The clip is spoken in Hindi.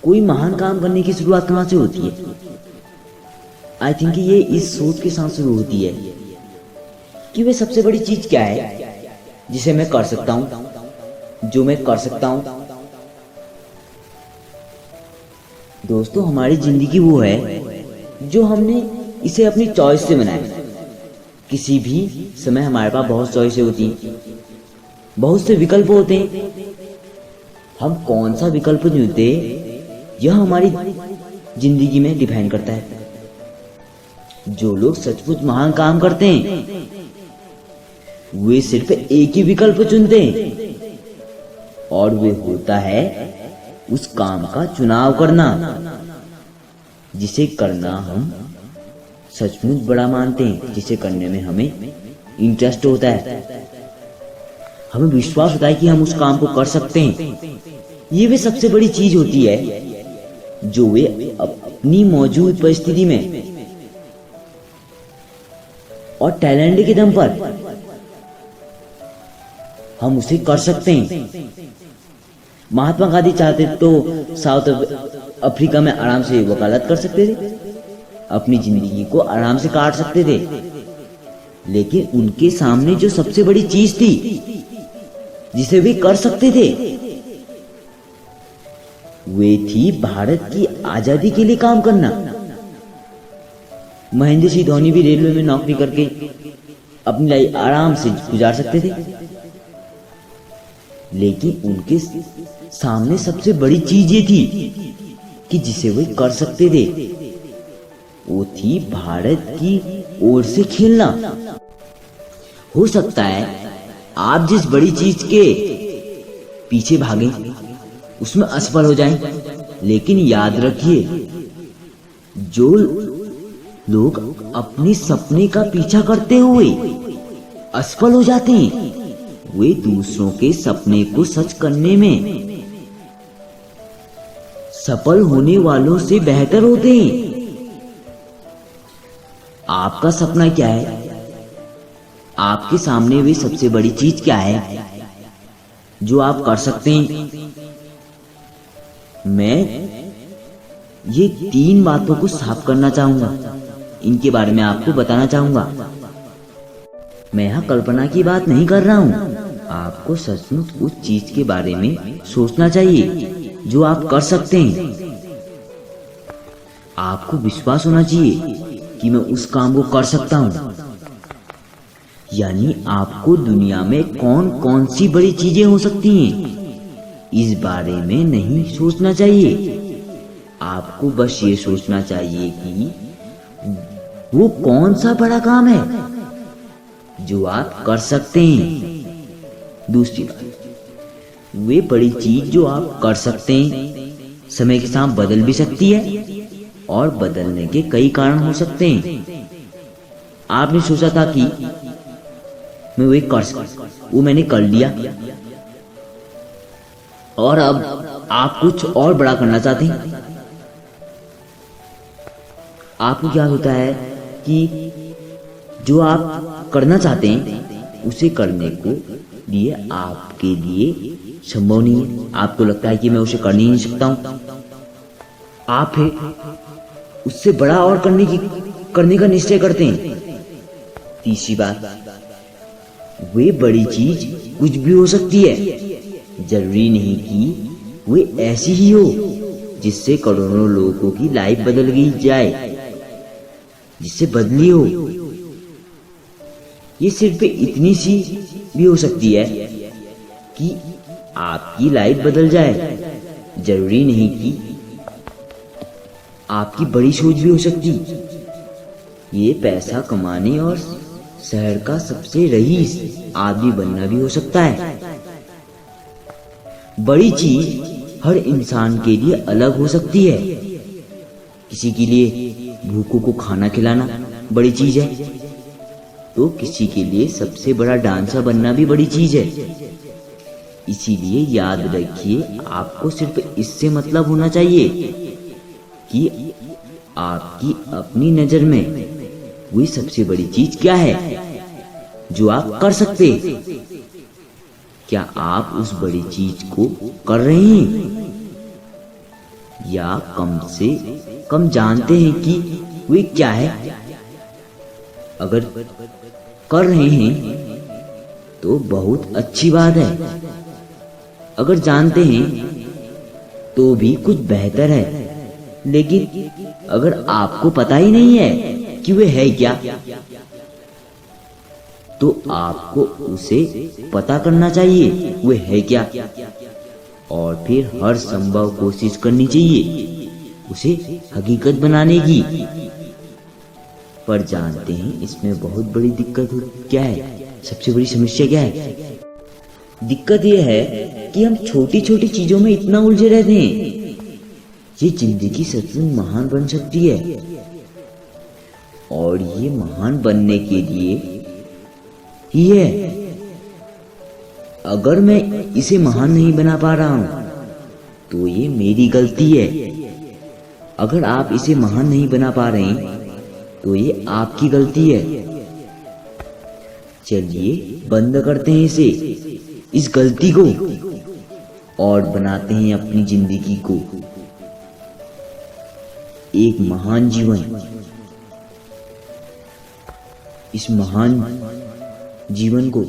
कोई महान काम करने की शुरुआत कहाँ से होती है? आई थिंक ये इस सोच के साथ शुरू होती है कि वे सबसे बड़ी चीज क्या है जिसे मैं कर सकता हूं, जो मैं कर सकता हूं। दोस्तों, हमारी जिंदगी वो है जो हमने इसे अपनी चॉइस से बनाया। किसी भी समय हमारे पास बहुत चॉइसें होती हैं, बहुत से विकल्प होते हैं। हम कौन सा विकल्प चुनते यह हमारी जिंदगी में डिपेंड करता है। जो लोग सचमुच महान काम करते हैं वे सिर्फ एक ही विकल्प चुनते हैं और वे होता है उस काम का चुनाव करना जिसे करना हम सचमुच बड़ा मानते हैं, जिसे करने में हमें इंटरेस्ट होता है, हमें विश्वास होता है कि हम उस काम को कर सकते हैं। ये वे सबसे बड़ी चीज होती है जो वे अपनी मौजूद परिस्थिति में और टैलेंट के दम पर हम उसे कर सकते हैं। महात्मा गांधी चाहते तो साउथ अफ्रीका में आराम से वकालत कर सकते थे, अपनी जिंदगी को आराम से काट सकते थे, लेकिन उनके सामने जो सबसे बड़ी चीज थी जिसे वे कर सकते थे वे थी भारत की आजादी के लिए काम करना। महेंद्र सिंह धोनी भी रेलवे में नौकरी करके अपनी लाइफ आराम से गुजार सकते थे, लेकिन उनके सामने सबसे बड़ी चीज ये थी कि जिसे वे कर सकते थे वो थी भारत की ओर से खेलना। हो सकता है आप जिस बड़ी चीज के पीछे भागें उसमें असफल हो जाएं, लेकिन याद रखिए जो लोग अपने सपने का पीछा करते हुए असफल हो जाते हैं वे दूसरों के सपने को सच करने में सफल होने वालों से बेहतर होते हैं। आपका सपना क्या है? आपके सामने वे सबसे बड़ी चीज क्या है जो आप कर सकते हैं? मैं ये 3 बातों को साफ करना चाहूंगा, इनके बारे में आपको बताना चाहूंगा। मैं यहाँ कल्पना की बात नहीं कर रहा हूँ, आपको सचमुच उस चीज के बारे में सोचना चाहिए जो आप कर सकते हैं। आपको विश्वास होना चाहिए कि मैं उस काम को कर सकता हूँ। यानी आपको दुनिया में कौन कौन सी बड़ी चीजें हो सकती हैं इस बारे में नहीं सोचना चाहिए। आपको बस ये सोचना चाहिए कि वो कौन सा बड़ा काम है जो आप कर सकते हैं। दूसरी बात, वे बड़ी चीज जो आप कर सकते हैं समय के साथ बदल भी सकती है और बदलने के कई कारण हो सकते हैं। आपने सोचा था कि मैं वे कर सकता, वो मैंने कर लिया और अब आप कुछ और बड़ा करना चाहते हैं। आपको क्या होता है कि जो आप करना चाहते हैं उसे करने को लिए आपके लिए संभव नहीं है। आपको लगता है कि मैं उसे कर नहीं सकता हूं। आप उससे बड़ा और करने का निश्चय करते हैं। तीसरी बात, वे बड़ी चीज कुछ भी हो सकती है, जरूरी नहीं कि वे ऐसी ही हो जिससे करोड़ों लोगों की लाइफ बदल गई जाए, जिससे बदली हो। ये सिर्फ इतनी सी भी हो सकती है कि आपकी लाइफ बदल जाए, जरूरी नहीं कि आपकी बड़ी सोच भी हो सकती। ये पैसा कमाने और शहर का सबसे रईस आदमी बनना भी हो सकता है। बड़ी चीज हर इंसान के लिए अलग हो सकती है। किसी के लिए भूखों को खाना खिलाना बड़ी चीज है, तो किसी के लिए सबसे बड़ा डांसर बनना भी बड़ी चीज है। इसीलिए याद रखिए, आपको सिर्फ इससे मतलब होना चाहिए कि आपकी अपनी नजर में वही सबसे बड़ी चीज क्या है जो आप कर सकते। क्या आप उस बड़ी चीज को कर रहे हैं? या कम से कम जानते हैं कि वे क्या है। अगर कर रहे हैं तो बहुत अच्छी बात है, अगर जानते हैं तो भी कुछ बेहतर है। लेकिन अगर आपको पता ही नहीं है कि वे है क्या, तो आपको उसे पता करना चाहिए वे है क्या, और फिर हर संभव कोशिश करनी चाहिए उसे हकीकत बनाने की। पर जानते हैं इसमें बहुत बड़ी दिक्कत क्या है? सबसे बड़ी समस्या क्या है? दिक्कत यह है कि हम छोटी छोटी चीजों में इतना उलझे रहते हैं। ये जिंदगी सचमुच महान बन सकती है, और ये महान बनने के लिए ही है। अगर मैं इसे महान नहीं बना पा रहा हूं तो ये मेरी गलती है। अगर आप इसे महान नहीं बना पा रहे हैं तो ये आपकी गलती है। चलिए बंद करते हैं इस गलती को, और बनाते हैं अपनी जिंदगी को एक महान जीवन। इस महान जीवन को